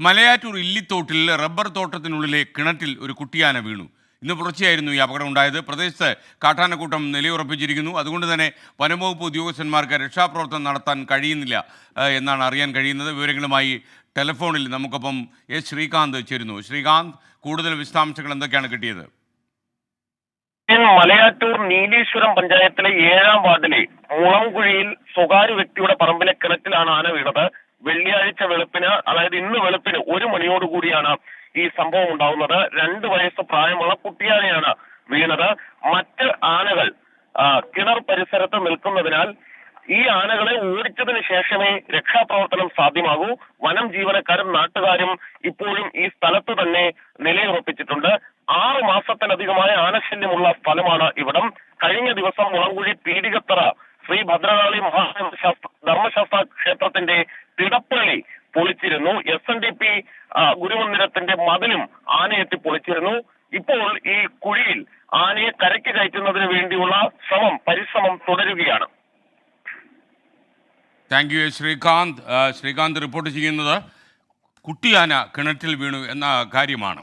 Malayattoor ഇല്ലിത്തോട്ടിൽ rubber തോട്ടത്തിനുള്ളിലെ കിണറ്റിൽ ഒരു കുട്ടിയാന വീണു. ഇന്ന് പുലർച്ചെയായിരുന്നു ഈ അപകടം ഉണ്ടായത്. പ്രദേശത്ത് കാട്ടാനക്കൂട്ടം നിലയുറപ്പിച്ചിരിക്കുന്നു. അതുകൊണ്ട് തന്നെ വനംവകുപ്പ് ഉദ്യോഗസ്ഥന്മാർക്ക് രക്ഷാപ്രവർത്തനം നടത്താൻ കഴിയുന്നില്ല എന്നാണ് അറിയാൻ കഴിയുന്നത്. വിവരങ്ങളുമായി ടെലിഫോണിൽ നമുക്കൊപ്പം എസ് ശ്രീകാന്ത് ചേരുന്നു. ശ്രീകാന്ത്, കൂടുതൽ വിശദാംശങ്ങൾ എന്തൊക്കെയാണ് കിട്ടിയത്? മലയാറ്റൂർ നീലീശ്വരം പഞ്ചായത്തിലെ 7-ാം വാർഡിലെ മുളംകുഴിയിൽ സ്വകാര്യ വ്യക്തിയുടെ പറമ്പിലെ കിണറ്റിലാണ് ആന വീണത്. വെള്ളിയാഴ്ച വെളുപ്പിന്, അതായത് ഇന്ന് വെളുപ്പിന് 1 മണിയോടുകൂടിയാണ് ഈ സംഭവം ഉണ്ടാവുന്നത്. 2 വയസ്സ് പ്രായമുള്ള കുട്ടിയാനയാണ് വീണത്. മറ്റ് ആനകൾ കിണർ പരിസരത്ത് നിൽക്കുന്നതിനാൽ ഈ ആനകളെ ഓടിച്ചതിന് ശേഷമേ രക്ഷാപ്രവർത്തനം സാധ്യമാകൂ. വനം ജീവനക്കാരും നാട്ടുകാരും ഇപ്പോഴും ഈ സ്ഥലത്ത് തന്നെ നിലയുറപ്പിച്ചിട്ടുണ്ട്. 6 മാസത്തിലധികമായ ആനശല്യമുള്ള സ്ഥലമാണ് ഇവിടം. കഴിഞ്ഞ ദിവസം മുളങ്കുഴി പീടികത്തറ ശ്രീ ഭദ്രകാളി ധർമ്മശാസ്ത്ര ക്ഷേത്രത്തിന്റെ തിടപ്പള്ളി പൊളിച്ചിരുന്നു. SNDP ഗുരുമന്ദിരത്തിന്റെ മതിലും ആനയെത്തി പൊളിച്ചിരുന്നു. ഇപ്പോൾ ഈ കുഴിയിൽ ആനയെ കരയ്ക്ക് കയറ്റുന്നതിന് വേണ്ടിയുള്ള പരിശ്രമം തുടരുകയാണ്. Thank you Sreekanth. Sreekanth report ചെയ്യുന്നത് കുട്ടിയാന കിണറ്റിൽ വീണു എന്ന കാര്യമാണ്.